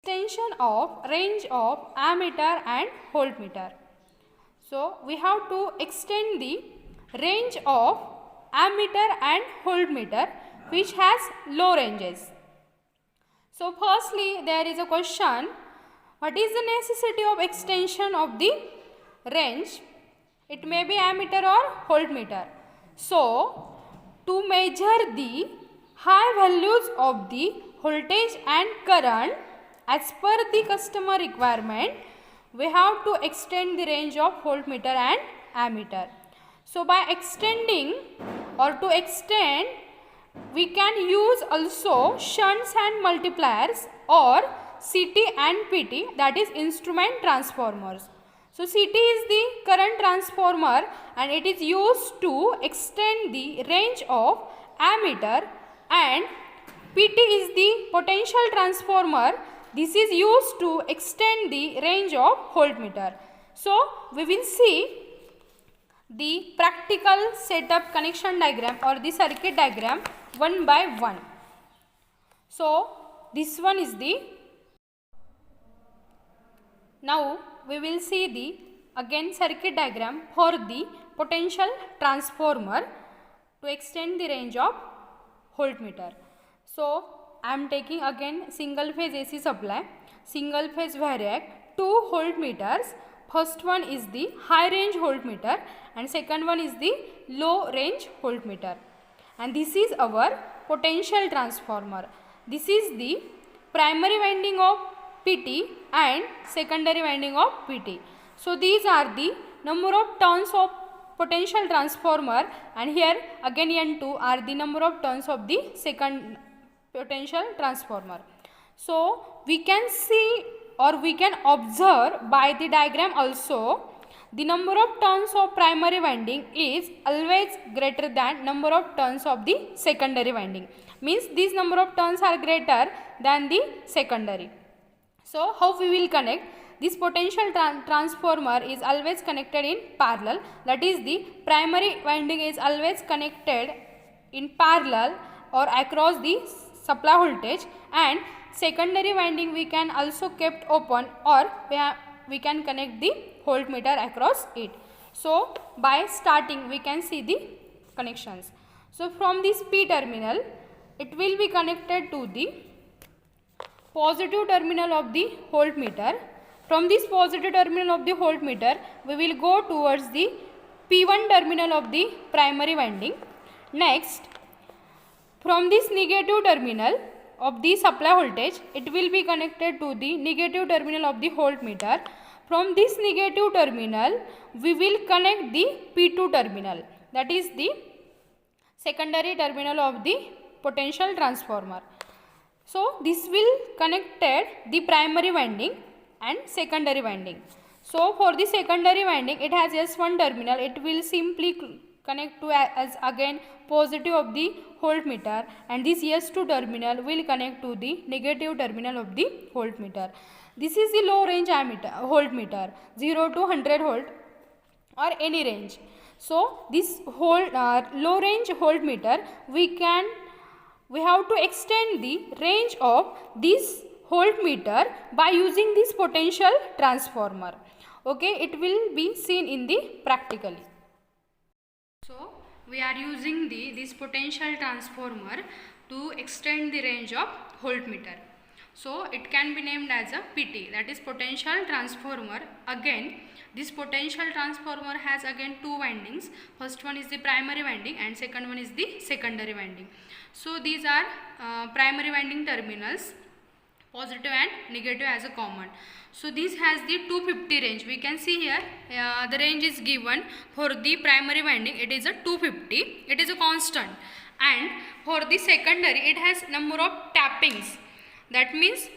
extension of range of ammeter and voltmeter. So we have to extend the range of ammeter and voltmeter which has low ranges. So firstly there is a question, what is the necessity of extension of the range? It may be ammeter or voltmeter. So to measure the high values of the voltage and current as per the customer requirement, we have to extend the range of voltmeter and ammeter. So by extending or to extend, we can use also shunts and multipliers or CT and PT, that is instrument transformers. So CT is the current transformer and it is used to extend the range of ammeter, and PT is the potential transformer. This is used to extend the range of voltmeter. So we will see the practical setup connection diagram or the circuit diagram one by one. So this one is the, now we will see the again circuit diagram for the potential transformer to extend the range of voltmeter. So I am taking again single phase AC supply, single phase variac, 2 voltmeters. First one is the high range voltmeter and second one is the low range voltmeter. And this is our potential transformer. This is the primary winding of PT and secondary winding of PT. So these are the number of turns of potential transformer, and here again N2 are the number of turns of the second potential transformer. So we can see or we can observe by the diagram also, the number of turns of primary winding is always greater than number of turns of the secondary winding. Means these number of turns are greater than the secondary. So how we will connect? This potential transformer is always connected in parallel, that is the primary winding is always connected in parallel or across the supply voltage, and secondary winding we can also kept open or we can connect the voltmeter across it. So by starting we can see the connections. So from this P terminal it will be connected to the positive terminal of the voltmeter. From this positive terminal of the voltmeter we will go towards the P1 terminal of the primary winding. Next, from this negative terminal of the supply voltage it will be connected to the negative terminal of the voltmeter. From this negative terminal we will connect the P2 terminal, that is the secondary terminal of the potential transformer. So this will connected the primary winding and secondary winding. So for the secondary winding it has S1 terminal, it will simply connect to as again positive of the voltmeter, and this S2 terminal will connect to the negative terminal of the voltmeter. This is the low range ammeter, voltmeter 0 to 100 volt or any range. So this low range voltmeter we have to extend the range of this voltmeter by using this potential transformer. Okay, it will be seen in the practically. So we are using this potential transformer to extend the range of voltmeter. So it can be named as a PT, that is potential transformer. Again this potential transformer has again 2 windings. First one is the primary winding and second one is the secondary winding. So these are primary winding terminals, positive and negative as a common. So this has the 250 range. We can see here the range is given for the primary winding, it is a 250, it is a constant, and for the secondary it has number of tappings, that means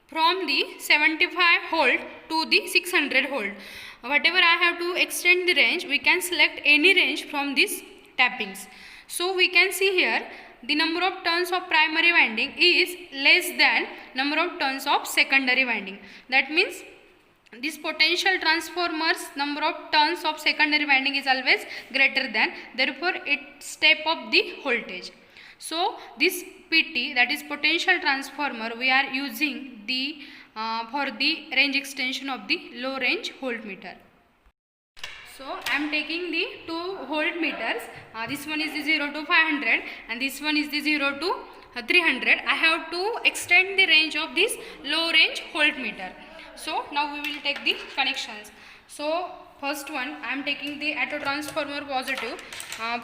from the 75 volt to the 600 volt. Whatever I have to extend the range, we can select any range from these tappings. So we can see here the number of turns of primary winding is less than number of turns of secondary winding. That means this potential transformer's number of turns of secondary winding is always greater than, therefore it step up the voltage. So this PT, that is potential transformer, we are using the for the range extension of the low range voltmeter. So I am taking the two voltmeters. This one is the 0 to 500 and this one is the 0 to 300. I have to extend the range of this low range voltmeter. So now we will take the connections. So first one, I am taking the auto transformer positive.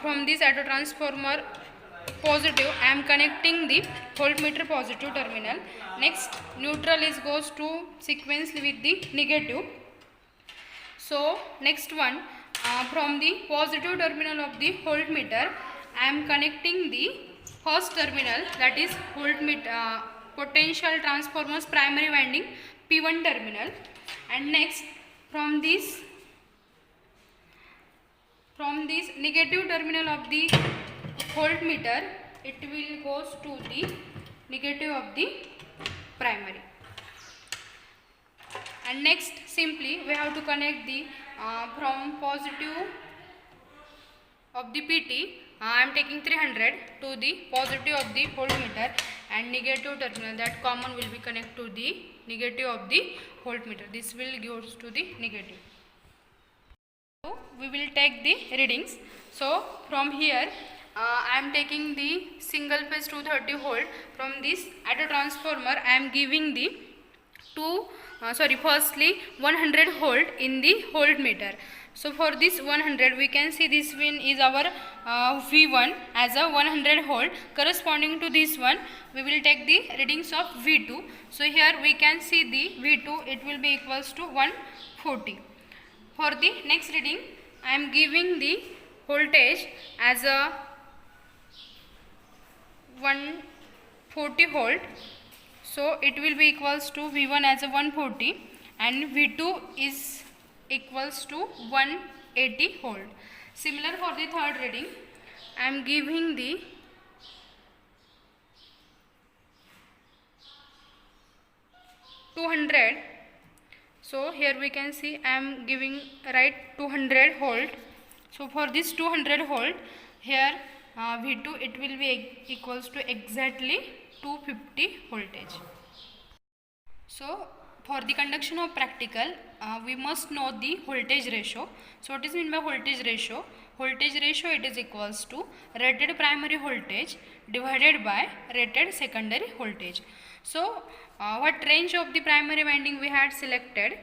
From this auto transformer positive, I am connecting the voltmeter positive terminal. Next, neutral is goes to sequentially with the negative. So next one, from the positive terminal of the voltmeter, I am connecting the first terminal, that is voltmeter potential transformer's primary winding P1 terminal, and next from this negative terminal of the voltmeter, it will goes to the negative of the primary. And next, simply we have to connect the from positive of the PT, I am taking 300 to the positive of the voltmeter, and negative terminal, that common will be connected to the negative of the voltmeter. This will goes to the negative. So we will take the readings. So from here I am taking the single phase 230 volt. From this auto transformer I am giving the firstly 100 volt in the voltmeter. So for this 100, we can see this one is our V1 as a 100 volt. Corresponding to this one, we will take the readings of V2. So here we can see the V2, it will be equals to 140. For the next reading, I am giving the voltage as a 140 volt. So it will be equals to V1 as a 140 and V2 is equals to 180 volt. Similar for the third reading, I am giving the $200. So here we can see I am giving right 200 volt. So for this 200 volt, here V2 it will be equals to exactly 250 voltage. So for the conduction of practical, we must know the voltage ratio. So what is meant by voltage ratio? Voltage ratio, it is equals to rated primary voltage divided by rated secondary voltage. So what range of the primary winding we had selected?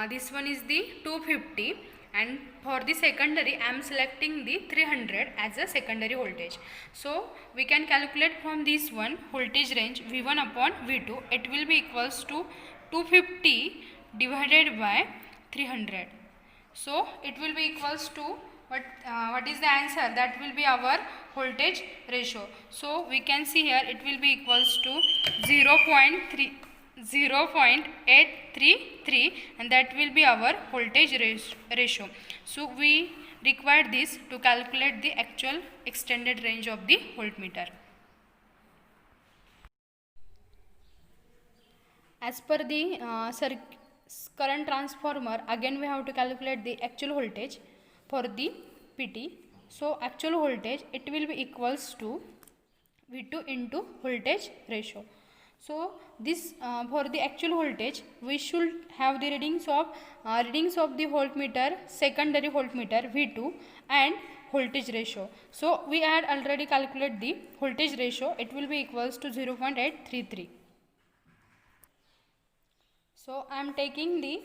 This one is the 250, and for the secondary I am selecting the 300 as a secondary voltage. So we can calculate from this one voltage range V1 upon V2, it will be equals to 250 divided by 300. So it will be equals to what is the answer? That will be our voltage ratio. So we can see here it will be equals to 0.833, and that will be our voltage ratio. So we require this to calculate the actual extended range of the voltmeter. As per the current transformer, again we have to calculate the actual voltage for the PT. So actual voltage, it will be equals to V2 into voltage ratio. So this for the actual voltage, we should have the readings of the voltmeter, secondary voltmeter V2 and voltage ratio. So we had already calculated the voltage ratio, it will be equals to 0.833. So I am taking the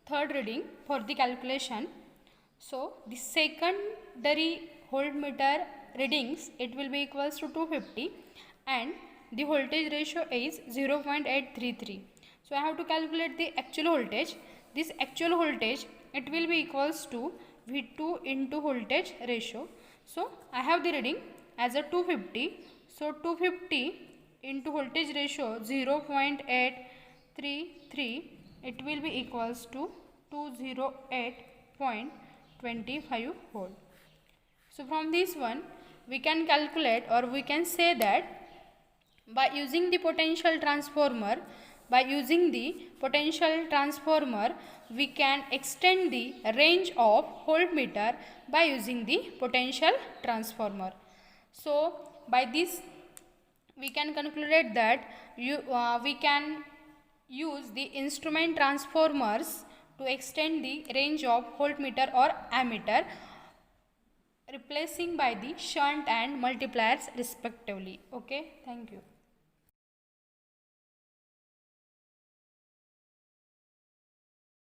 third reading for the calculation. So the secondary voltmeter readings, it will be equals to 250 and the voltage ratio is 0.833. So I have to calculate the actual voltage. This actual voltage, it will be equals to V2 into voltage ratio. So I have the reading as a 250. So 250 into voltage ratio 0.833, it will be equals to 208.25 volt. So from this one we can calculate, or we can say that by using the potential transformer, we can extend the range of voltmeter by using the potential transformer. So by this we can conclude that we can use the instrument transformers to extend the range of voltmeter or ammeter, replacing by the shunt and multipliers respectively. Okay, thank you.